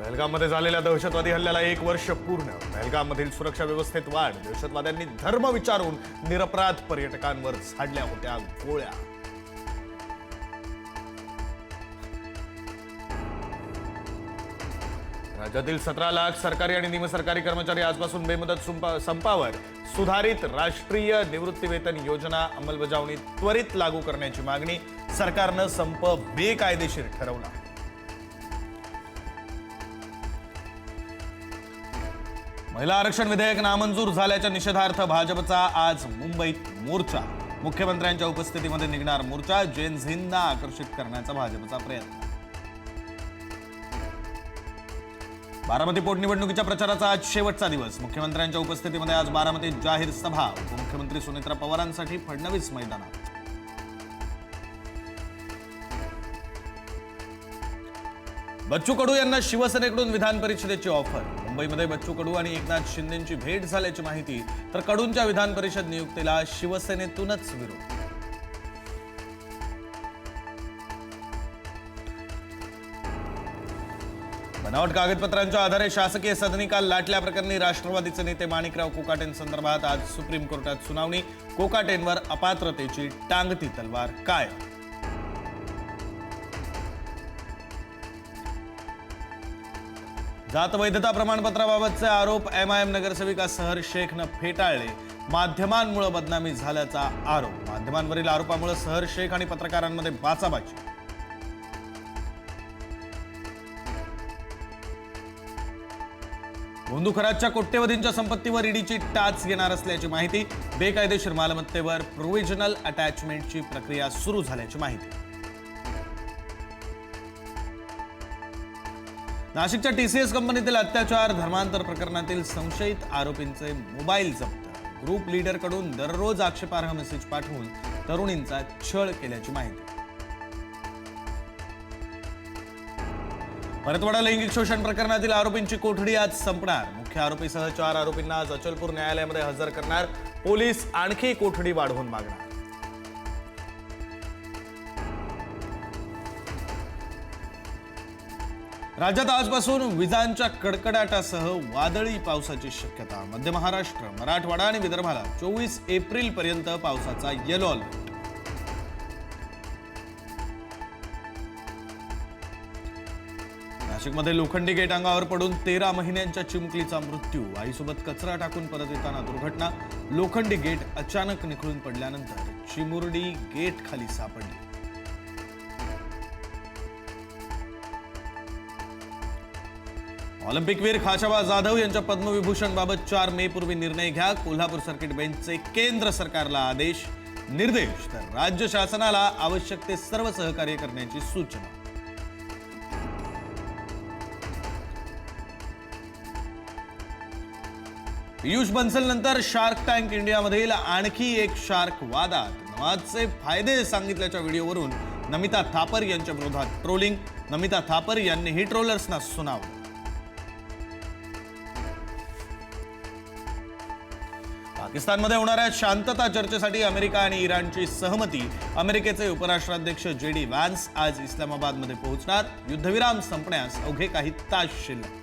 पहलगाममध्ये झालेल्या दहशतवादी हल्ल्याला 1 वर्ष पूर्ण. पहलगाममधील सुरक्षा व्यवस्थेत वाढ. दहशतवाद्यांनी धर्म विचारून निरपराध पर्यटकांवर झाडल्या होत्या गोळ्या. राज्यातील 17 लाख सरकारी आणि निमसरकारी कर्मचारी आजपासून बेमुदत संपावर. सुधारित राष्ट्रीय निवृत्तीवेतन योजना अंमलबजावणी त्वरित लागू करण्याची मागणी. सरकारनं संप बेकायदेशीर ठरवला. महिला आरक्षण विधेयक नामंजूर झाल्याच्या निषेधार्थ भाजपचा आज मुंबईत मोर्चा. मुख्यमंत्र्यांच्या उपस्थितीमध्ये निघणार मोर्चा. जेन झींना आकर्षित करण्याचा भाजपचा प्रयत्न. बारामती पोटनिवडणुकीच्या प्रचाराचा आज शेवटचा दिवस. मुख्यमंत्र्यांच्या उपस्थितीमध्ये आज बारामतीत जाहीर सभा. उपमुख्यमंत्री सुनेत्रा पवारांसाठी फडणवीस मैदानात. बच्चू कडू यांना शिवसेनेकडून विधान परिषदेची ऑफर. मुंबईमध्ये बच्चू कडू आणि एकनाथ शिंदेंची भेट झाल्याची माहिती. तर कडूंच्या विधान परिषद नियुक्तीला शिवसेनेतूनच विरोध. बनावट कागदपत्रांच्या आधारे शासकीय सदनिका लाटल्याप्रकरणी राष्ट्रवादीचे नेते माणिकराव कोकाटेंसंदर्भात आज सुप्रीम कोर्टात सुनावणी. कोकाटेंवर अपात्रतेची टांगती तलवार काय? जात वैधता प्रमाणपत्राबाबतचे आरोप एमआयएम नगरसेविका सहर शेखनं फेटाळले. माध्यमांमुळे बदनामी झाल्याचा आरोप. माध्यमांवरील आरोपामुळे सहर शेख आणि पत्रकारांमध्ये बाचाबाची. बोंदुखरातच्या कोट्यवधींच्या संपत्तीवर ईडीची टाच घेणार असल्याची माहिती. बेकायदेशीर मालमत्तेवर प्रोव्हिजनल अटॅचमेंटची प्रक्रिया सुरू झाल्याची माहिती. नाशिकच्या टीसीएस कंपनीतील अत्याचार धर्मांतर प्रकरणातील संशयित आरोपींचे मोबाईल जप्त. ग्रुप लीडरकडून दररोज आक्षेपार्ह मेसेज पाठवून तरुणींचा छळ केल्याची माहिती. परतवाडा लैंगिक शोषण प्रकरणातील आरोपींची कोठडी आज संपणार. मुख्य आरोपीसह 4 आरोपींना आज अचलपूर न्यायालयामध्ये हजर करणार. पोलीस आणखी कोठडी वाढवून मागणार. राज्यात आजपासून विजांच्या कडकडाटासह वादळी पावसाची शक्यता. मध्य महाराष्ट्र, मराठवाडा आणि विदर्भाला 24 एप्रिलपर्यंत पावसाचा येलो अलर्ट. नाशिकमध्ये लोखंडी गेट अंगावर पडून 13 महिन्यांच्या चिमुकलीचा मृत्यू. आईसोबत कचरा टाकून परत येताना दुर्घटना. लोखंडी गेट अचानक निखळून पडल्यानंतर चिमुरडी गेट खाली सापडली. ऑलिम्पिकवीर खाशाबा जाधव यांच्या पद्मविभूषण बाबत 4 मे पूर्वी निर्णय घ्या. कोल्हापूर सर्किट बेंचचे केंद्र सरकारला आदेश. निर्देश तर राज्य शासनाला आवश्यक ते सर्व सहकार्य करण्याची सूचना. पियुष बन्सल नंतर शार्क टँक इंडियामधील आणखी एक शार्क वादात. नवाजचे फायदे सांगितल्याच्या व्हिडिओवरून नमिता थापर यांच्या विरोधात ट्रोलिंग. नमिता थापर यांनीही ट्रोलर्सना सुनावलं. पाकिस्तानमध्ये होणाऱ्या शांतता चर्चेसाठी अमेरिका आणि इराणची सहमती. अमेरिकेचे उपराष्ट्राध्यक्ष JD व्हॅन्स आज इस्लामाबादमध्ये पोहोचणार. युद्धविराम संपण्यास अवघे काही तास शिल्लक.